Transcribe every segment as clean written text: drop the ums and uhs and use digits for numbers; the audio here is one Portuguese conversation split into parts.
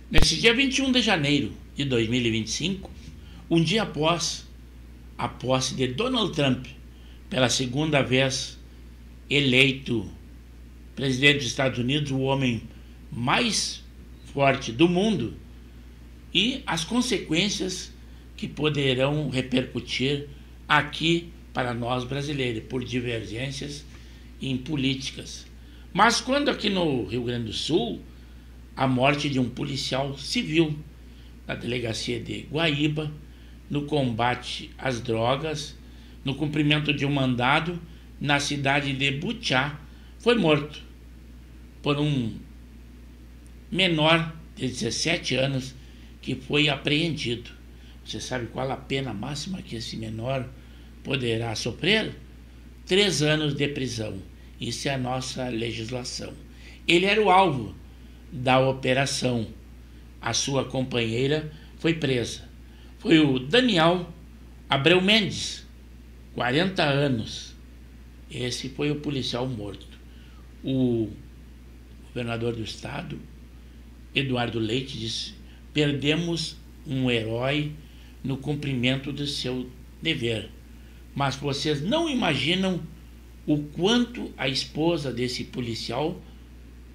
Nesse dia 21 de janeiro de 2025, um dia após a posse de Donald Trump, pela segunda vez eleito presidente dos Estados Unidos, o homem mais forte do mundo, e as consequências que poderão repercutir aqui para nós brasileiros, por divergências em políticas. Mas quando aqui no Rio Grande do Sul, a morte de um policial civil na delegacia de Guaíba, no combate às drogas, no cumprimento de um mandado na cidade de Butiá, foi morto por um menor de 17 anos que foi apreendido. Você sabe qual a pena máxima que esse menor poderá sofrer? 3 anos de prisão. Isso é a nossa legislação. Ele era o alvo da operação. A sua companheira foi presa. Foi o Daniel Abreu Mendes, 40 anos. Esse foi o policial morto. O governador do estado, Eduardo Leite, disse: perdemos um herói no cumprimento do seu dever. Mas vocês não imaginam o quanto a esposa desse policial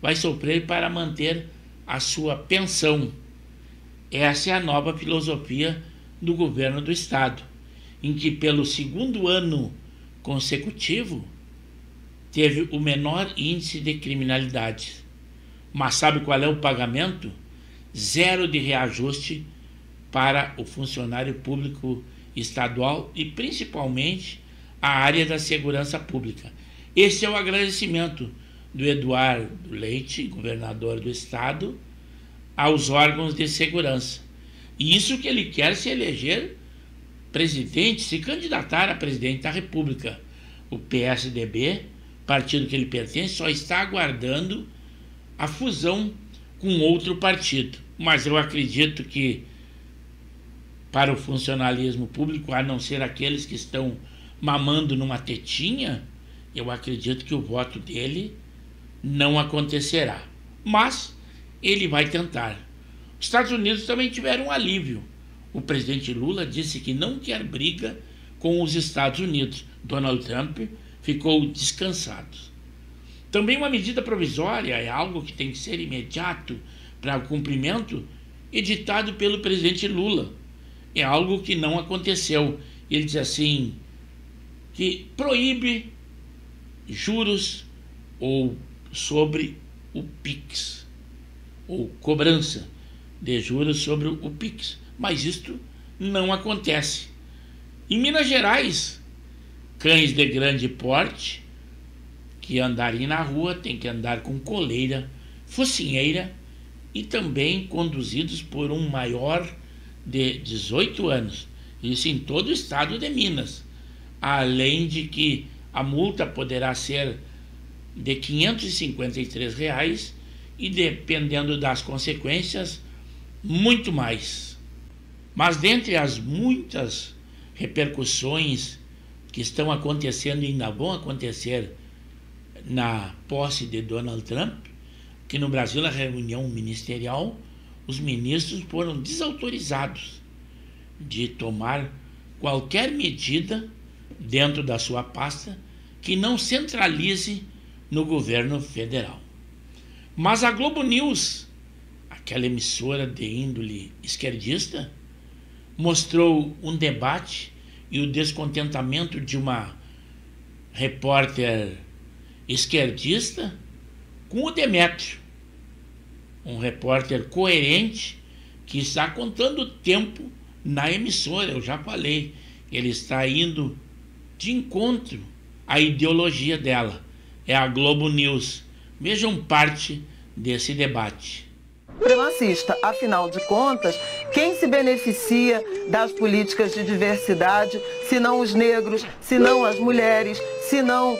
vai sofrer para manter a sua pensão. Essa é a nova filosofia do governo do estado, em que pelo segundo ano consecutivo teve o menor índice de criminalidade. Mas sabe qual é o pagamento? 0 de reajuste para o funcionário público estadual e principalmente a área da segurança pública. Esse é o agradecimento do Eduardo Leite, governador do estado, aos órgãos de segurança. E isso que ele quer se eleger presidente, se candidatar a presidente da República. O PSDB, partido que ele pertence, só está aguardando a fusão com outro partido. Mas eu acredito que para o funcionalismo público, a não ser aqueles que estão mamando numa tetinha, eu acredito que o voto dele não acontecerá. Mas ele vai tentar. Os Estados Unidos também tiveram um alívio. O presidente Lula disse que não quer briga com os Estados Unidos. Donald Trump ficou descansado. Também uma medida provisória é algo que tem que ser imediato para o cumprimento, editado pelo presidente Lula. É algo que não aconteceu. Ele diz assim, que proíbe juros ou sobre o PIX, ou cobrança de juros sobre o PIX. Mas isto não acontece. Em Minas Gerais, cães de grande porte que andarem na rua têm que andar com coleira, focinheira e também conduzidos por um maior de 18 anos. Isso em todo o estado de Minas. Além de que a multa poderá ser de R$ 553 e, dependendo das consequências, muito mais. Mas dentre as muitas repercussões que estão acontecendo e ainda vão acontecer na posse de Donald Trump, que no Brasil, na reunião ministerial, os ministros foram desautorizados de tomar qualquer medida dentro da sua pasta que não centralize no governo federal. Mas a Globo News, aquela emissora de índole esquerdista, mostrou um debate e o descontentamento de uma repórter esquerdista com o Demétrio, um repórter coerente que está contando tempo na emissora. Eu já falei, ele está indo de encontro à ideologia dela. É a Globo News. Vejam parte desse debate. Supremacista, afinal de contas, quem se beneficia das políticas de diversidade, se não os negros, se não as mulheres, se não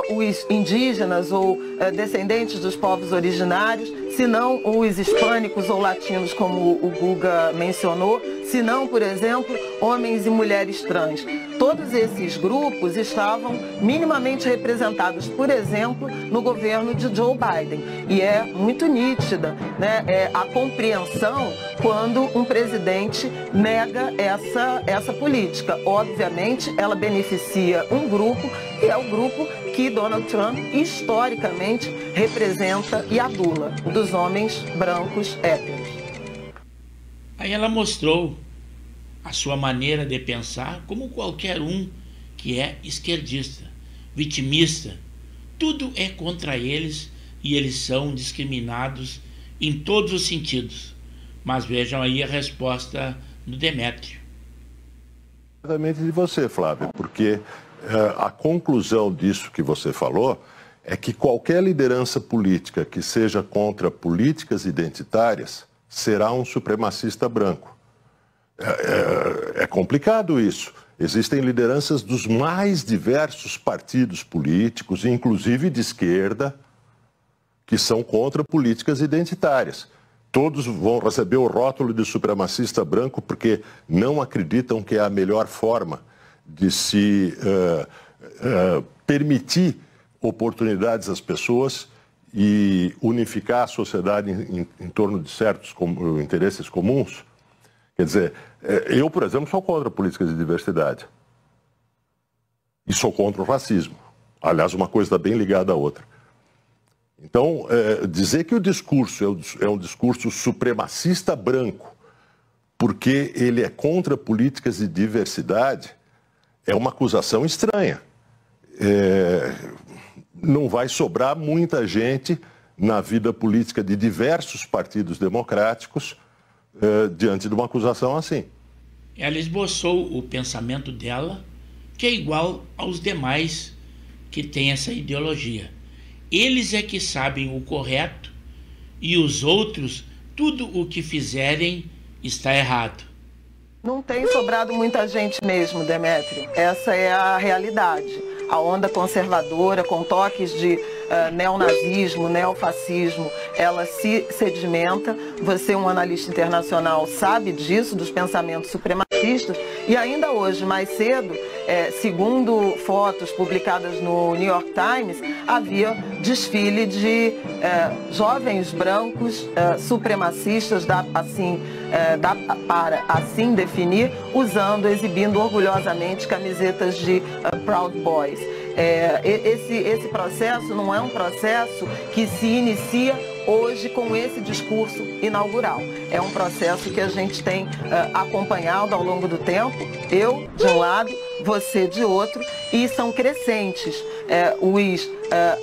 os indígenas ou descendentes dos povos originários, se não os hispânicos ou latinos, como o Guga mencionou, se não, por exemplo, homens e mulheres trans. Todos esses grupos estavam minimamente representados, por exemplo, no governo de Joe Biden. E é muito nítida, né, a compreensão quando um presidente nega essa política. Obviamente, ela beneficia um grupo, que é o grupo que Donald Trump historicamente representa e adula, o dos homens brancos héteros. Aí ela mostrou a sua maneira de pensar como qualquer um que é esquerdista, vitimista. Tudo é contra eles e eles são discriminados em todos os sentidos. Mas vejam aí a resposta do Demétrio. Exatamente de você, Flávio, porque a conclusão disso que você falou é que qualquer liderança política que seja contra políticas identitárias será um supremacista branco. É complicado isso. Existem lideranças dos mais diversos partidos políticos, inclusive de esquerda, que são contra políticas identitárias. Todos vão receber o rótulo de supremacista branco porque não acreditam que é a melhor forma de se permitir oportunidades às pessoas e unificar a sociedade em torno de certos interesses comuns. Quer dizer, eu, por exemplo, sou contra políticas de diversidade. E sou contra o racismo. Aliás, uma coisa está bem ligada à outra. Então, dizer que o discurso é um discurso supremacista branco, porque ele é contra políticas de diversidade, é uma acusação estranha. Não vai sobrar muita gente na vida política de diversos partidos democráticos diante de uma acusação assim. Ela esboçou o pensamento dela, que é igual aos demais que têm essa ideologia. Eles é que sabem o correto e os outros, tudo o que fizerem está errado. Não tem sobrado muita gente mesmo, Demétrio. Essa é a realidade. A onda conservadora, com toques de neonazismo, neofascismo, ela se sedimenta. Você, um analista internacional, sabe disso, dos pensamentos supremacistas. E ainda hoje, mais cedo, segundo fotos publicadas no New York Times, havia desfile de jovens brancos supremacistas, dá para assim definir, exibindo orgulhosamente camisetas de Proud Boys. Esse processo não é um processo que se inicia hoje com esse discurso inaugural. É um processo que a gente tem acompanhado ao longo do tempo, eu de um lado, você de outro, e são crescentes os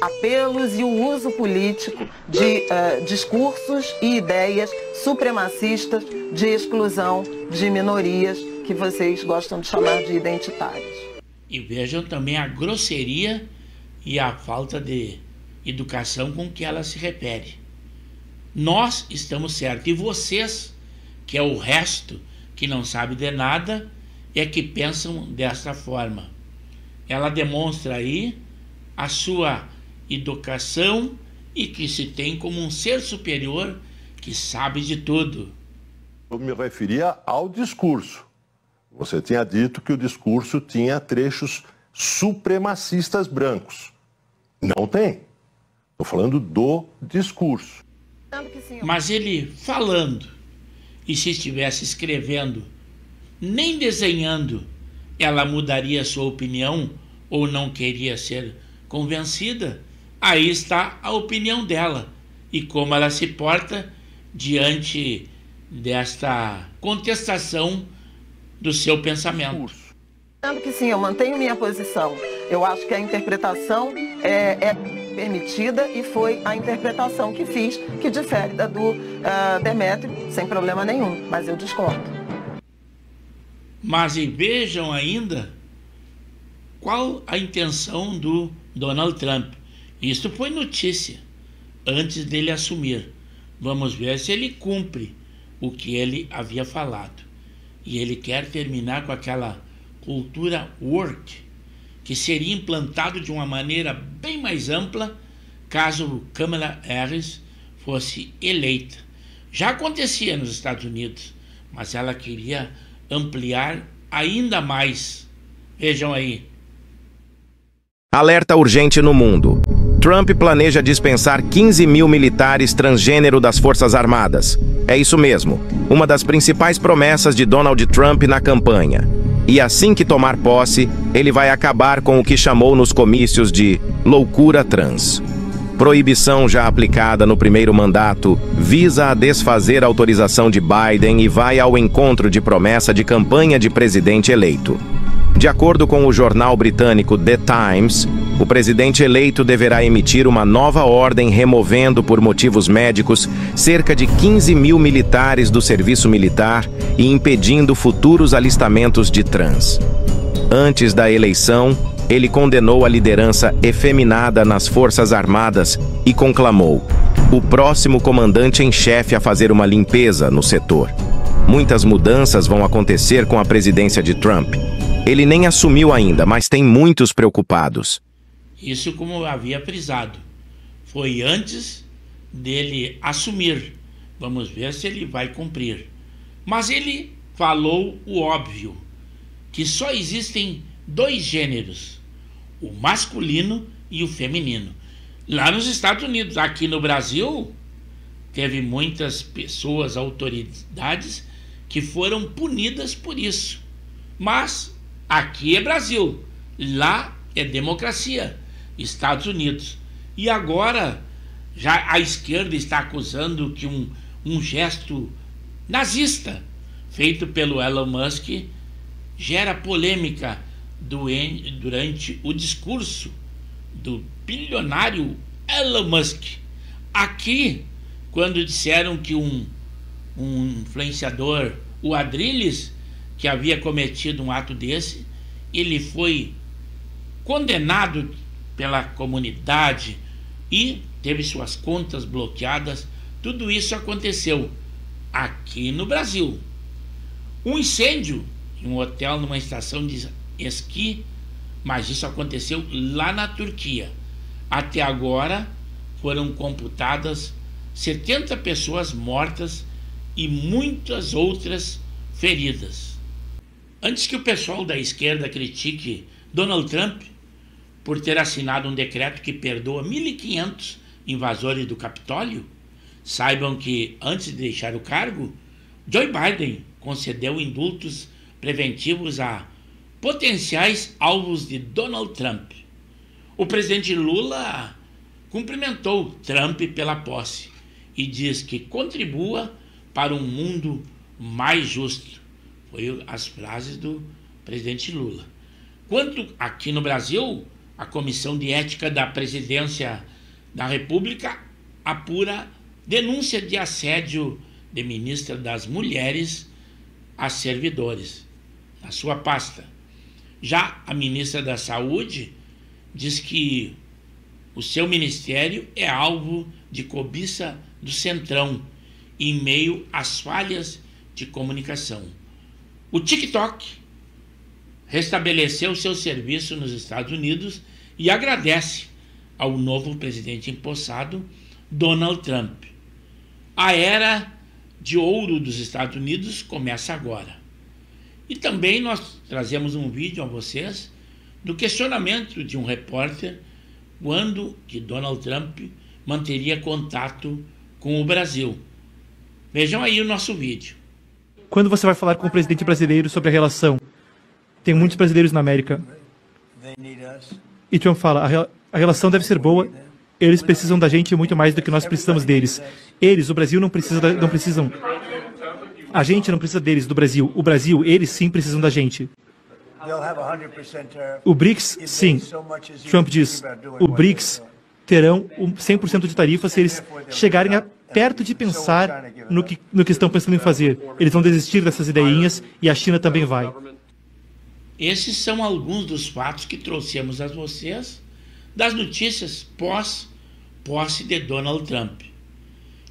apelos e o uso político de discursos e ideias supremacistas de exclusão de minorias que vocês gostam de chamar de identitárias. E vejam também a grosseria e a falta de educação com que ela se refere. Nós estamos certos, e vocês, que é o resto que não sabe de nada, é que pensam desta forma. Ela demonstra aí a sua educação e que se tem como um ser superior que sabe de tudo. Eu me referia ao discurso. Você tinha dito que o discurso tinha trechos supremacistas brancos. Não tem. Estou falando do discurso. Mas ele falando, e se estivesse escrevendo, nem desenhando, ela mudaria sua opinião ou não queria ser convencida? Aí está a opinião dela e como ela se porta diante desta contestação do seu pensamento. Que sim, eu mantenho minha posição. Eu acho que a interpretação é permitida e foi a interpretação que fiz, que difere da do Demétrio, sem problema nenhum, mas eu discordo. Mas e vejam ainda qual a intenção do Donald Trump. Isso foi notícia antes dele assumir. Vamos ver se ele cumpre o que ele havia falado. E ele quer terminar com aquela cultura woke, que seria implantado de uma maneira bem mais ampla caso Kamala Harris fosse eleita. Já acontecia nos Estados Unidos, mas ela queria ampliar ainda mais. Vejam aí. Alerta urgente no mundo. Trump planeja dispensar 15 mil militares transgênero das Forças Armadas. É isso mesmo, uma das principais promessas de Donald Trump na campanha. E assim que tomar posse, ele vai acabar com o que chamou nos comícios de loucura trans. Proibição já aplicada no primeiro mandato visa a desfazer a autorização de Biden e vai ao encontro de promessa de campanha de presidente eleito. De acordo com o jornal britânico The Times, o presidente eleito deverá emitir uma nova ordem removendo por motivos médicos cerca de 15 mil militares do serviço militar e impedindo futuros alistamentos de trans. Antes da eleição, ele condenou a liderança efeminada nas Forças Armadas e conclamou o próximo comandante em chefe a fazer uma limpeza no setor. Muitas mudanças vão acontecer com a presidência de Trump. Ele nem assumiu ainda, mas tem muitos preocupados. Isso, como eu havia frisado, foi antes dele assumir. Vamos ver se ele vai cumprir. Mas ele falou o óbvio, que só existem dois gêneros, o masculino e o feminino. Lá nos Estados Unidos, aqui no Brasil, teve muitas pessoas, autoridades, que foram punidas por isso. Mas aqui é Brasil, lá é democracia, Estados Unidos. E agora, já a esquerda está acusando que um gesto nazista feito pelo Elon Musk gera polêmica durante o discurso do bilionário Elon Musk. Aqui, quando disseram que um influenciador, o Adrilles, que havia cometido um ato desse, ele foi condenado pela comunidade e teve suas contas bloqueadas. Tudo isso aconteceu aqui no Brasil. Um incêndio em um hotel numa estação de esqui, mas isso aconteceu lá na Turquia. Até agora foram computadas 70 pessoas mortas e muitas outras feridas. Antes que o pessoal da esquerda critique Donald Trump por ter assinado um decreto que perdoa 1.500 invasores do Capitólio, saibam que, antes de deixar o cargo, Joe Biden concedeu indultos preventivos a potenciais alvos de Donald Trump. O presidente Lula cumprimentou Trump pela posse e diz que contribua para um mundo mais justo. Foi as frases do presidente Lula. Quanto aqui no Brasil, a Comissão de Ética da Presidência da República apura denúncia de assédio de ministra das Mulheres a servidores, na sua pasta. Já a ministra da Saúde diz que o seu ministério é alvo de cobiça do Centrão, em meio às falhas de comunicação. O TikTok restabeleceu seu serviço nos Estados Unidos e agradece ao novo presidente empossado, Donald Trump. A era de ouro dos Estados Unidos começa agora. E também nós trazemos um vídeo a vocês do questionamento de um repórter quando que Donald Trump manteria contato com o Brasil. Vejam aí o nosso vídeo. Quando você vai falar com o presidente brasileiro sobre a relação, tem muitos brasileiros na América, e Trump fala, a relação deve ser boa, eles precisam da gente muito mais do que nós precisamos deles. Eles, o Brasil, não precisam. A gente não precisa deles, do Brasil. O Brasil, eles sim precisam da gente. O BRICS, sim. Trump diz, o BRICS terão 100% de tarifa se eles chegarem perto de pensar no que estão pensando em fazer. Eles vão desistir dessas ideinhas e a China também vai. Esses são alguns dos fatos que trouxemos a vocês das notícias pós-posse de Donald Trump.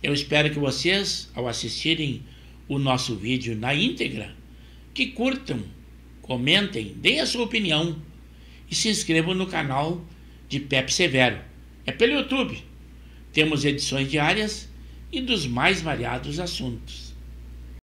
Eu espero que vocês, ao assistirem o nosso vídeo na íntegra, que curtam, comentem, deem a sua opinião e se inscrevam no canal de Pepe Severo. É pelo YouTube. Temos edições diárias e dos mais variados assuntos.